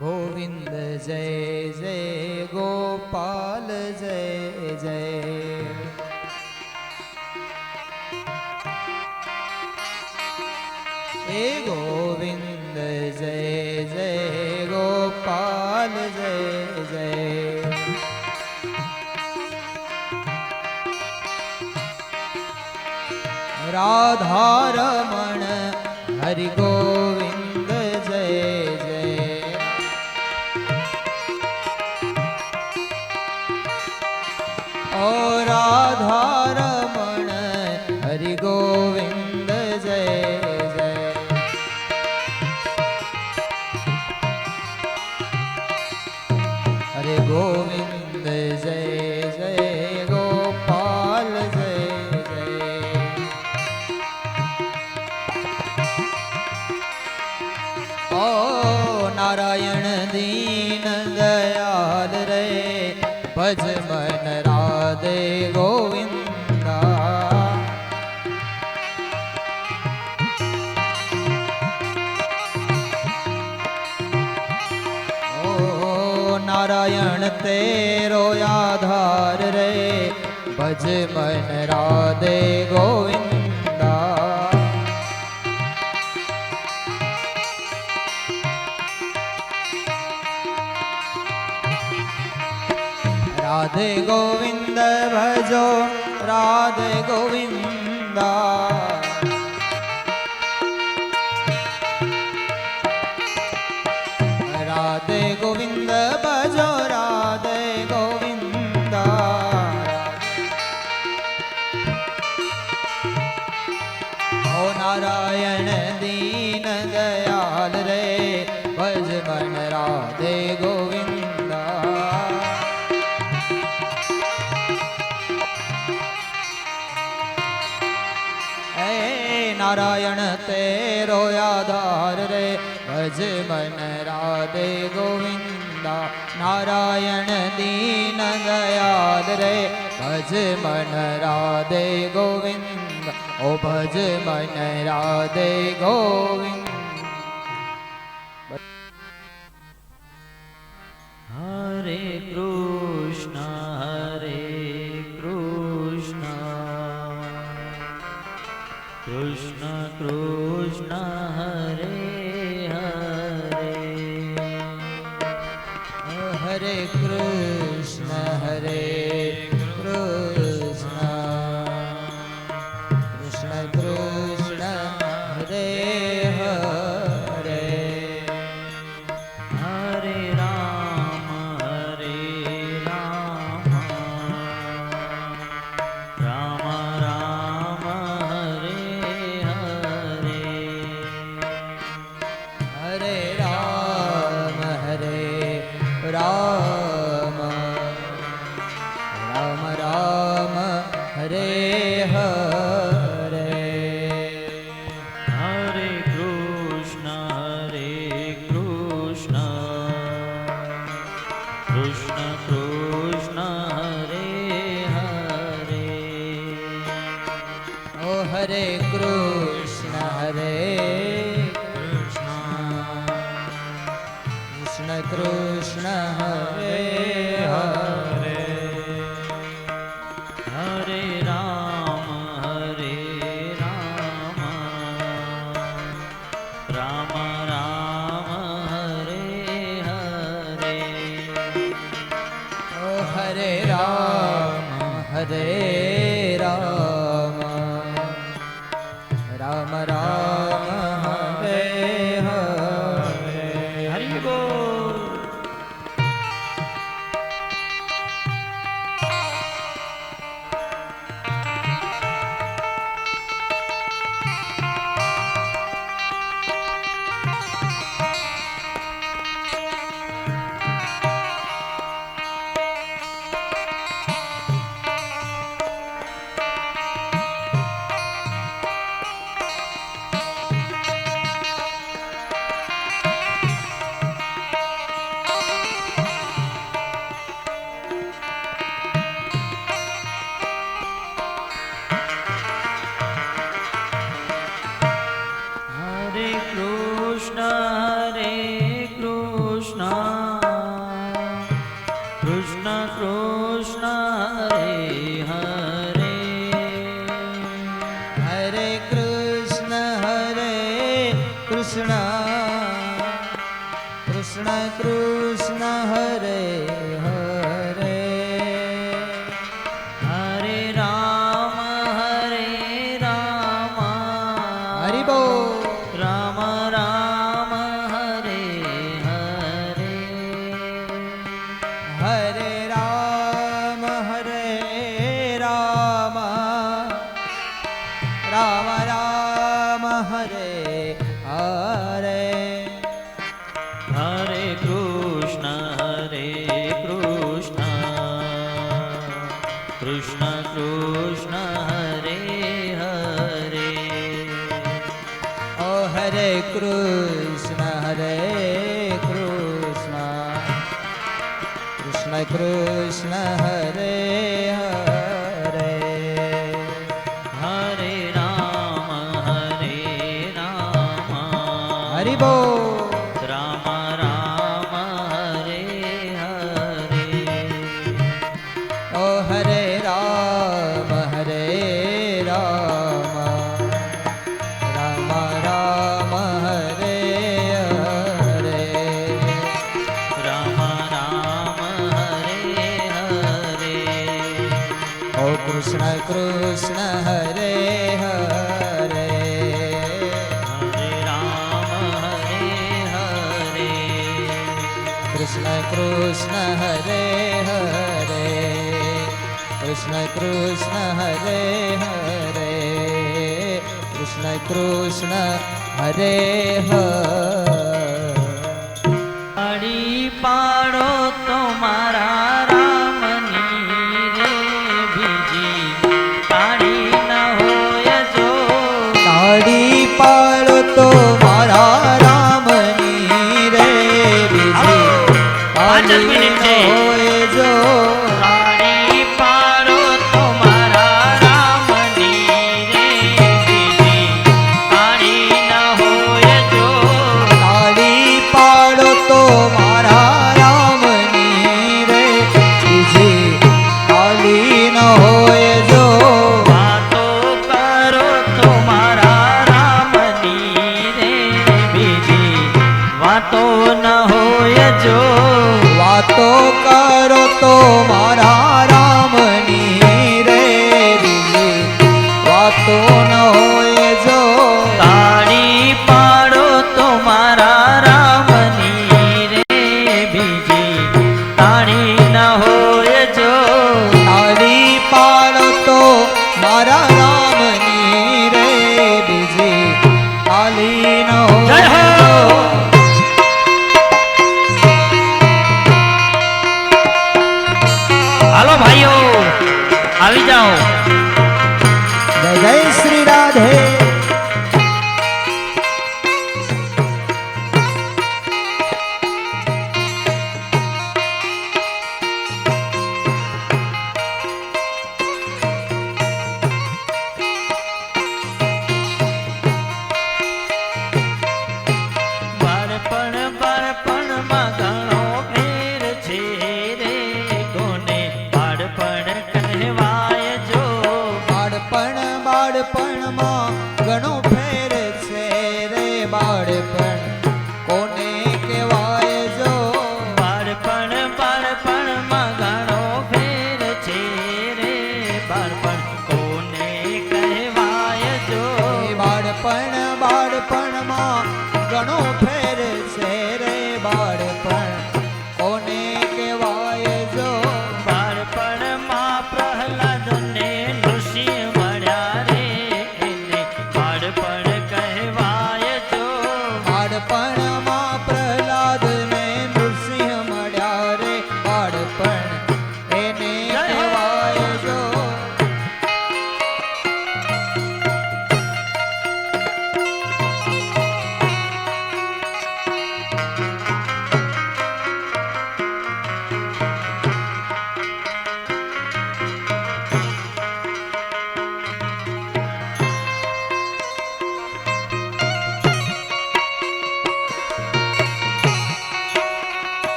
गोविंद जय जय गोपाल जय जय। हे गोविंद जय जय गोपाल जय जय। राधा रमण हरि गोविंद जय जय। ओ राधा रमण हरि गोविंद जय जय। हरे गोविंद जय जय गोपाल जय जय। ओ नारायण दीन दयाल रे भज मन राधे गोविंदा। ओ नारायण तेरो आधार रे भज मन राधे गोविंदा। राधे गोविंद भजो राधे गोविंदा। राधे गोविंद भजो राधे गोविंदा। ओ नारायण दीन दयाल रे भज मन राधे गोविंदा। नारायण तेरो आधार रे भज मन राधे गोविंदा। नारायण दीन दयाल रे भज मन राधे गोविंदा। ओ भज मन राधे गोविंदा। हरे कृष्ण कृष्ण कृष्ण हरे हरे। हरे कृष्ण कृष्ण कृष्ण हरे हरे। हरे राम राम राम हरे हरे। हरे राम राम राम हरे हरे। हरे कृष्ण कृष्ण कृष्ण हरे हरे। ओ हरे कृष्ण कृष्ण कृष्ण हरे हरे। हरे राम राम राम हरे हरे। ओ हरे राम राम राम हरे हरे। हरि बोल। કૃષ્ણ કૃષ્ણ કૃષ્ણ હરે હરે હરે કૃષ્ણ કૃષ્ણ કૃષ્ણ હરે હરે હરે રામ હરિ બોલ રામ રામ હરે હરે હરે રામ રામ રામ હરે હરે હરે કૃષ્ણ કૃષ્ણ કૃષ્ણ હરે હરે ઓ હરે કૃષ્ણ કૃષ્ણ કૃષ્ણ હરે હરે હરે રામ હરિ બોલ રામ રામ હરે હરે ઓ હરે રામ રામ રામ હરે હરે રામ રામ હરે હરે ઓ કૃષ્ણ કૃષ્ણ હરે હરે હરે રામ હરે હરે કૃષ્ણ કૃષ્ણ હરે હરે કૃષ્ણ કૃષ્ણ હરે હરે કૃષ્ણ કૃષ્ણ હરે અડી પાડો તો મારા રામની રે બીજી તાળી ન હોય જો તાળી પાડો તો મારા રામની રે બીજી તાળી ન હોય જો તાળી પાડો તો મારા રામની રે બીજી તાળી ન હોય જો તાળી પાડો તો મારા રામની રે બીજી તાળી ન હોય જો વાતો કરો તો મારા રામની રે બીજી વાતો ન હોય જો વાતો કરો તો મારા રામની રે બીજી વાતો ન હોય જો તાળી પાડો તો મારા રામની રે બીજી તાળી ન હોય જો તાળી પાડો તો મારા રામની રે બીજી તાળી ન જય હોય હો! જો હાલો ભાઈઓ આવી જાઓ જય જય શ્રી રાધે બાળપણમાં ઘણો ફેર છે રે કોને બાળપણ કહેવાય જો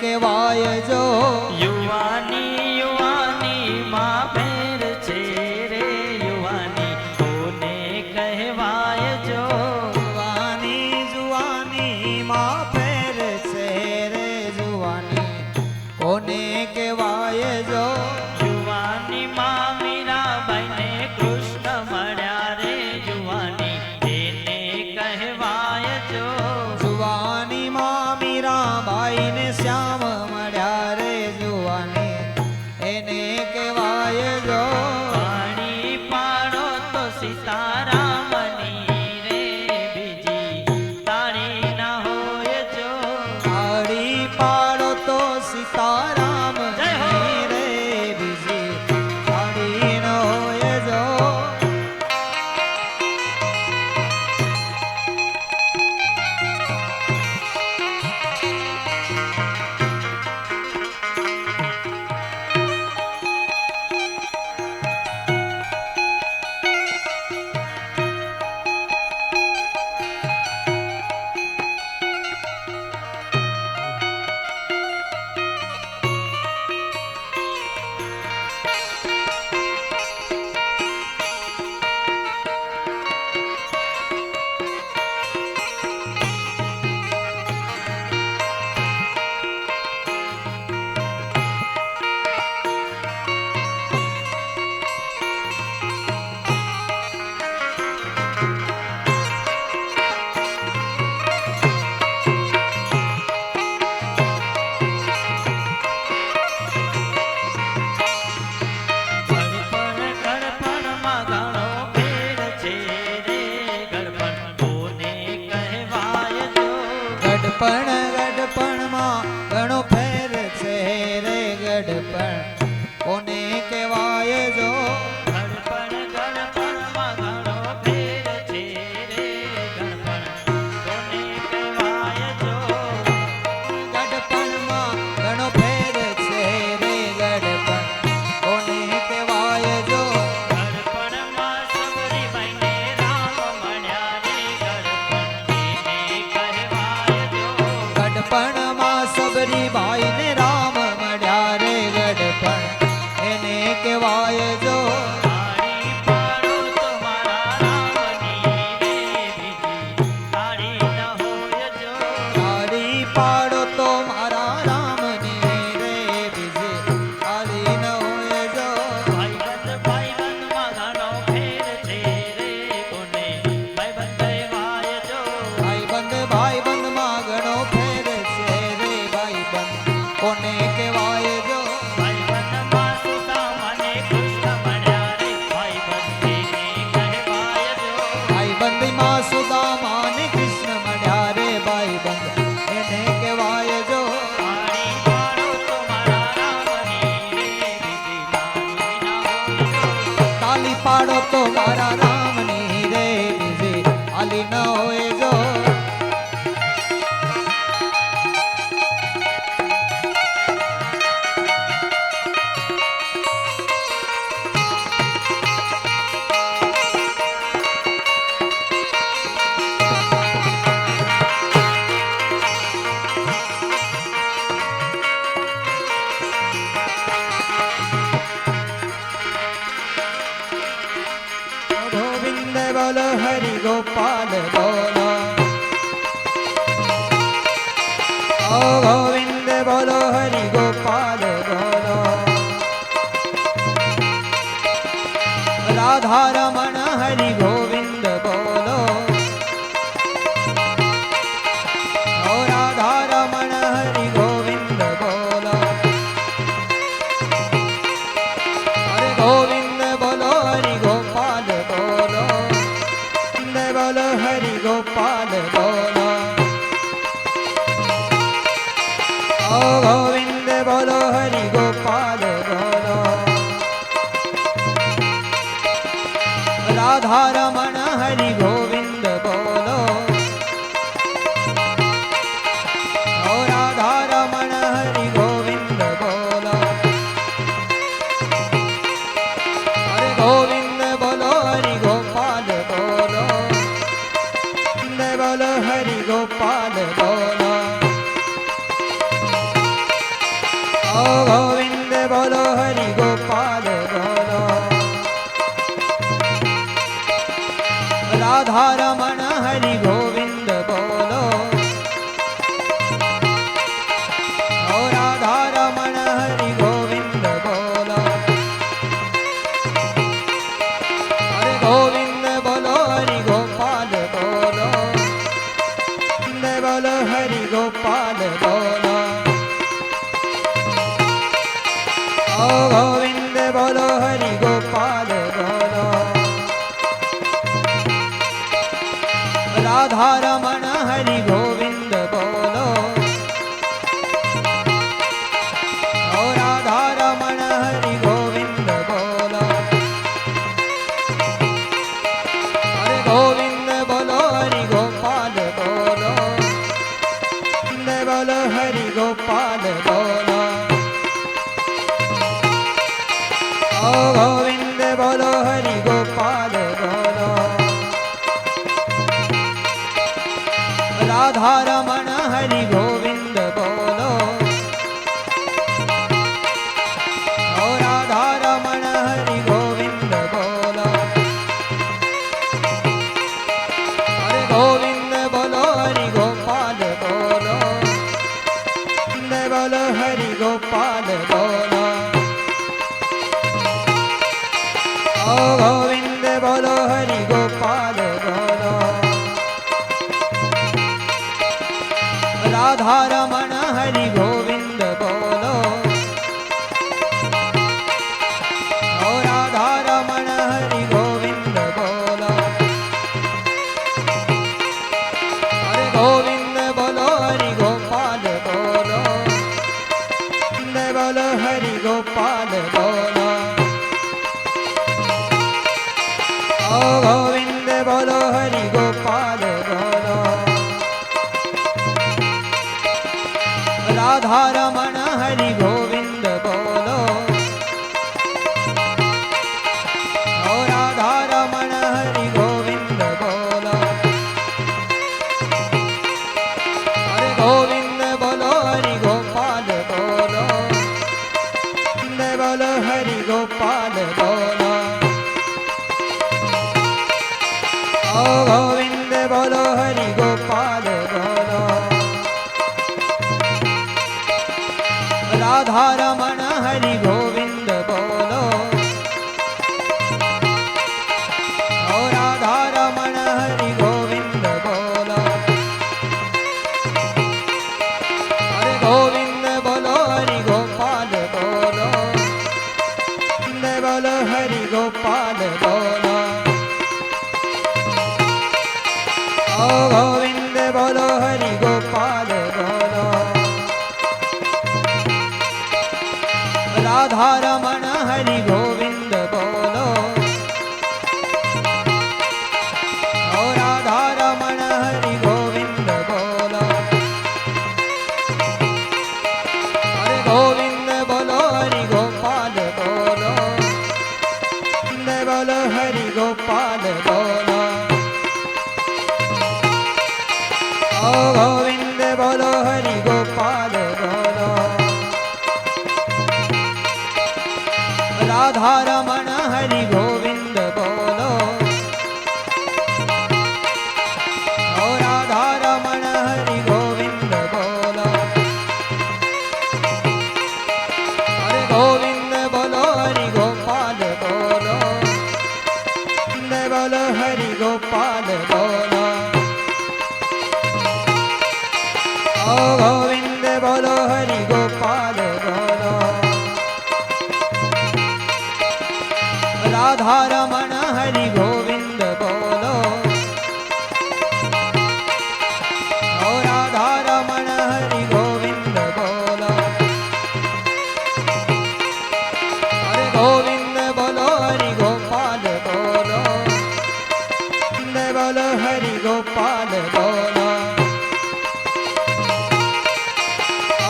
કહેવાય જો યુવાની યુવાની માં ફેર છે રે યુવાની કોને કહેવાય જો જુવાની જુવાની માં ફેર છે રે જુવાની કોને કહેવાય જો યુવાની માં મીરાબાઈ ને કૃષ્ણ મળ્યા રે યુવાની તેને કહેવાય જો જુવાની માં મીરાબાઈ ને શ્યામ મળ્યા રે જુવાની એને કહેવાય જો પાણી પાડો તો સીતારામની રે બીજી તાળી ના હોય જો તાળી પાડો તો સીતારામ જય હો. રે બીજી તાળી ન હોય જો ગળપણ ગળપણમાં ઘણો ફેર છે રે ગળપણ કોને કહેવાય જો ગડપણ ગડપણમાં ઘણો ફેર છે રે ગડપણ કોને કહેવાય જો ગળપણ ગળપણમાં ઘણો ફેર છે રે ગળપણ કોને કહેવાય જો ગડપણમાં ઘણો ફેર છે રે ગડપણ કોને કહેવાય જો ગળપણમાં સબરીબાઈ ને રામ મળ્યા રે ગળપણ તેને કહેવાય જો ગડપણમાં સબરીબાઈ ને રામ મળ્યા રે ગડપણ એને કહેવાય જો તાળી પાડો તો મારા રામની રે બીજી તાળી ન હોય જો તાળી પાડો તો મારા રામની રે બીજી તાળી ન હોય જો ભાઈબંધમાં ઘણો ફેર છે રે કોને ભાઈબંધ કહેવાય જો ભાઈબંધમાં ઘણો ફેર છે રે ભાઈબંધ કોને કહેવાય જો ભાઈબંધમાં સુદામાને કૃષ્ણ મળ્યા રે ભાઈબંધ તેને કહેવાય જો ભાઈબંધમાં સુદામા ને કૃષ્ણ મળ્યા રે ભાઈબંધ એને કહેવાય જો તાળી પાડો તો મારા રામની રે બીજી તાળી ના હોય જો તાલી પાડો તો મારા રામની રે બીજી તાલી ન હોય જો ગોવિંદ બોલો હરિ ગોપાલ બોલો ઓ ગોવિંદ બોલો હરિ ગોપાલ બોલો રાધા રમણ હરિ ગોવિંદ બોલો ઓ રાધા રમણ હરિ ગોવિંદ બોલો અરે ગોવિંદ બોલો હરિ ગોપાલ બોલો ગોવિંદ બોલો હરિ ગોપાલ બોલો ઓ ગોવિંદ બોલો હરિ ગોપાલ બોલો રાધા રમણ હરિ ગોવિંદ બોલો ઓ રાધા રમણ હરિ ગોવિંદ બોલો અરે ગોવિંદ બોલો હરિ ગોપાલ બોલો ગોવિંદ બોલો હરિ ગોપાલ બોલો ओ गोविंद बोलो हरि गोपाल बोलो राधा रमण हरि गोविंद बोलो ओ राधा रमण हरि गोविंद बोलो हरे गोविंद बोलो हरि गोपाल बोलो बोलो हरि गोपाल बोलो ओ गोविंद बोलो हरि गोपाल बोलो राधा रमण हरि गोविंद बोलो ओ राधा रमण हरि गोविंद बोलो हरे गोविंद बोलो हरि गोपाल बोलो बोलो हरि गोपाल बोलो ओ गोविंद बोलो हरि गोपाल बोलो राधा रमण हरि गोविंद बोलो ओ राधा रमण हरि गोविंद बोलो हरे गोविंद बोलो हरि गोपाल बोलो बोलो हरि गोपाल बोलो ओ गोविंद बोलो हरि गोपाल बोलो राधा रमण हरि गोविंद बोलो ओ राधा रमण हरि गोविंद बोलो हरे गोविंद बोलो हरि गोपाल बोलो बोलो हरि गोपाल बोलो ओ गोविंद बोलो हरि गोपाल बोलो राधा रमण हरि गोविंद बोलो ओ राधा रमण हरि गोविंद बोलो हरे गोविंद बोलो हरि गोपाल बोलो बोलो हरि गोपाल बोलो ओ गोविंद बोलो हरि गोपाल बोलो राधा रमण हरि गोविंद बोलो ओ राधा रमण हरि गोविंद बोलो हरे गोविंद बोलो हरि गोपाल बोलो बोलो हरि गोपाल बोलो ओ गोविंद बोलो हरि गोपाल बोलो राधा रमण हरि गोविंद बोलो ओ राधा रमण हरि गोविंद बोलो हरे गोविंद बोलो हरि गोपाल बोलो बोलो हरि गोपाल बोलो ओ गोविंद बोलो हरि गोपाल बोलो राधा रमण हरि गोविंद बोलो ओ राधा रमण हरि गोविंद बोलो हरे गोविंद बोलो हरि गोपाल बोलो बोलो हरि गोपाल बोलो ओ गोविंद बोलो हरि गोपाल बोलो राधा रमण हरि गोविंद बोलो ओ राधा रमण हरि गोविंद बोलो हरे गोविंद बोलो हरि गोपाल बोलो बोलो हरि गोपाल बोलो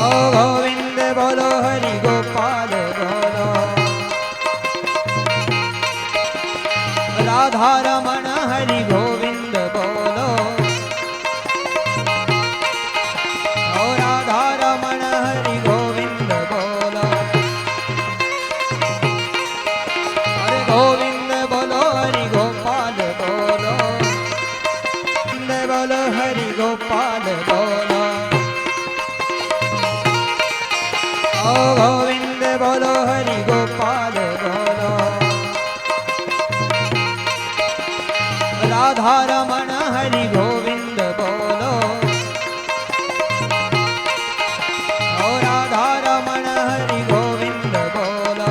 ओ गोविंद बोलो हरि गोपाल बोलो राधा रमण हरि गोविंद बोलो ओ राधा रमण हरि गोविंद बोलो ओ गोविंद बोलो हरि गोपाल बोलो राधा रमण हरि गोविंद बोलो ओ राधा रमण हरि गोविंद बोलो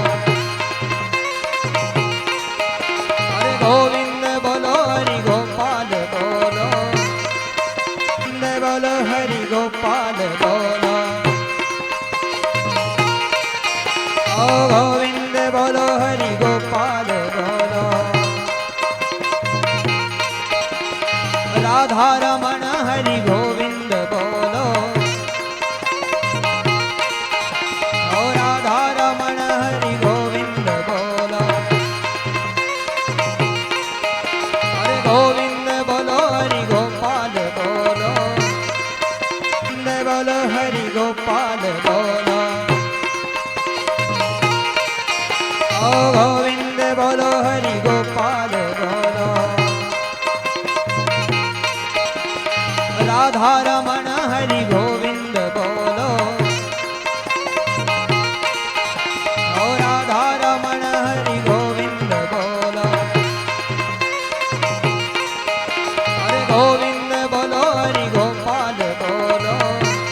हरे गोविंद बोलो हरि गोपाल बोलो गोविंद बोलो हरि गोपाल बोलो ओ गोविंद बोलो हरि गोपाल बोलो राधा रमण हरि गोविंद बोलो ओ राधा रमण हरि गोविंद बोलो हरे गोविंद बोलो हरि गोपाल बोलो गोविंद बोलो हरि गोपाल बोलो ओ गोविंद बोलो हरि गोपाल बोलो